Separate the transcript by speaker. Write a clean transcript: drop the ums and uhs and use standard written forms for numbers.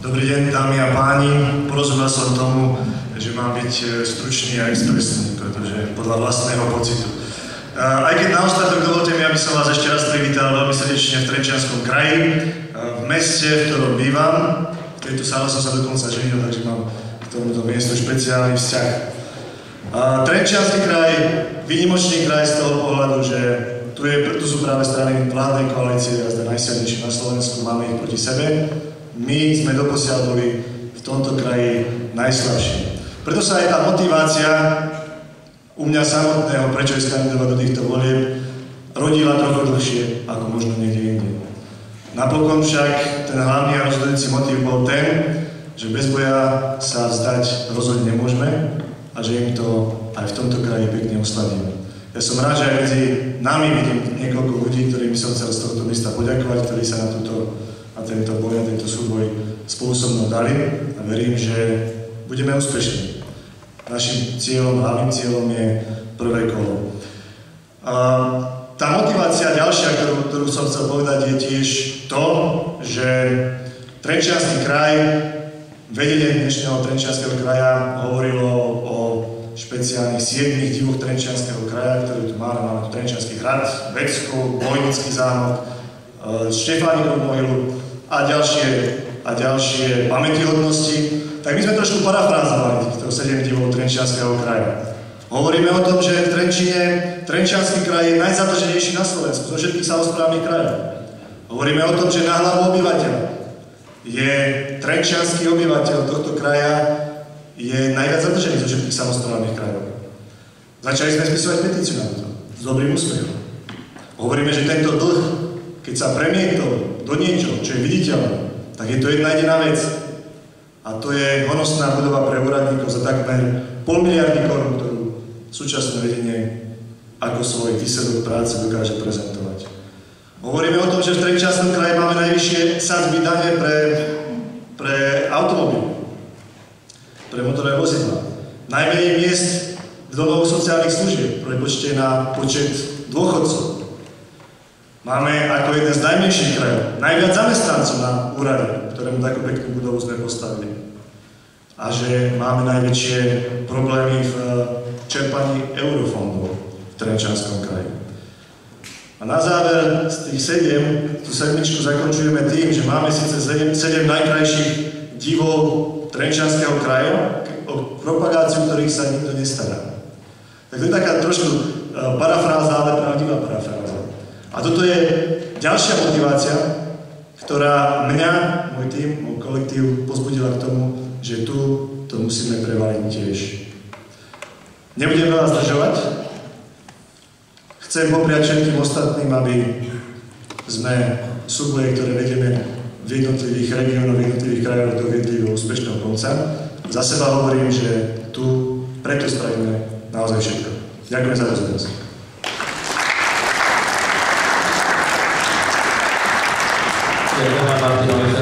Speaker 1: Dobrý deň, dámy a páni. Porozumel som tomu, že mám byť stručný a expresný, pretože podľa vlastného pocitu. Aj keď na ostatok dovolte mi, aby som vás ešte raz privítal veľmi srdečne v Trenčianskom kraji, v meste, v ktorom bývam. V tejto sále som sa dokonca ženil, takže mám k tomuto miestu špeciálny vzťah. Trenčiansky kraj, výnimočný kraj z toho pohľadu, že tu sú práve strany vládnej koalície, jazda najsilnejšie na Slovensku, máme ich proti sebe. My sme doposiaľ boli v tomto kraji najslabší. Preto sa aj tá motivácia u mňa samotného, prečo je skandidovať do týchto volieb, rodila trochu dlhšie ako možno niekde inde. Napokon však ten hlavný a rozhodujúci motív bol ten, že bez boja sa vzdať rozhodne nemôžeme a že im to aj v tomto kraji pekne oslavíme. Ja som rád, že aj medzi nami vidím niekoľko ľudí, ktorým som chcel z tohto miesta poďakovať, ktorí sa na tento boj a tento súboj spolu so mnou dali a verím, že budeme úspešní. Našim cieľom, hlavným cieľom je prvé kolo. Tá motivácia ďalšia, ktorú som chcel povedať, je tiež to, že Trenčiansky kraj, vedenie dnešného Trenčianskeho kraja hovorilo o špeciálnych 7 divoch Trenčianskeho kraja, ktoré tu máme. Máme tu Trenčiansky hrad, Vecko, Bojnický zámok, Štefánikovú mohylu a ďalšie pamätihodnosti, tak my sme trošku parafrázovali týchto 7 divov Trenčianskeho kraja. Hovoríme o tom, že v Trenčine Trenčiansky kraj je najzadlženejší na Slovensku zo všetkých samosprávnych krajov. Hovoríme o tom, že na hlavu obyvateľa je trenčiansky obyvateľ tohto kraja je najviac zadlžený zo všetkých samosprávnych krajov. Začali sme spisovať petíciu na to, s dobrým úspechom. Hovoríme, že tento dlh, keď sa premietol do niečo, čo je viditeľné, tak je to jedna jediná vec. A to je honosná budova pre úradníkov za takmer 500 000 korún, ktorú súčasné vedenie ako svoj výsledok práce dokáže prezentovať. Hovoríme o tom, že v Trenčianskom kraji máme najvyššie sadzby dane pre automobily, pre motorové vozidlá. Najmenej miest v domoch sociálnych služieb, prepočte na počet dôchodcov. Máme ako jeden z najmenších krajov najviac zamestnancov na úrade, ktorému takú peknú budovu sme postavili. A že máme najväčšie problémy v čerpaní eurofondov v Trenčianskom kraji. A na záver z tých 7, tú sedmičku zakončujeme tým, že máme síce 7 najkrajších divov Trenčianskeho kraja, o propagáciu ktorých sa nikto nestará. Tak to je taká trošku parafráza, ale pravdivá parafráza. A toto je ďalšia motivácia, ktorá mňa, môj tím, môj kolektív pozbudila k tomu, že tu to musíme prevaliť tiež. Nebudem vás zdržovať. Chcem popriať všetkým ostatným, aby sme súboje, ktoré vedieme v jednotlivých regiónoch, v jednotlivých krajoch doviedli do úspešného konca. Za seba hovorím, že tu preto spravíme naozaj všetko. Ďakujem za pozornosť.
Speaker 2: Ďakujem vám, Martinovi.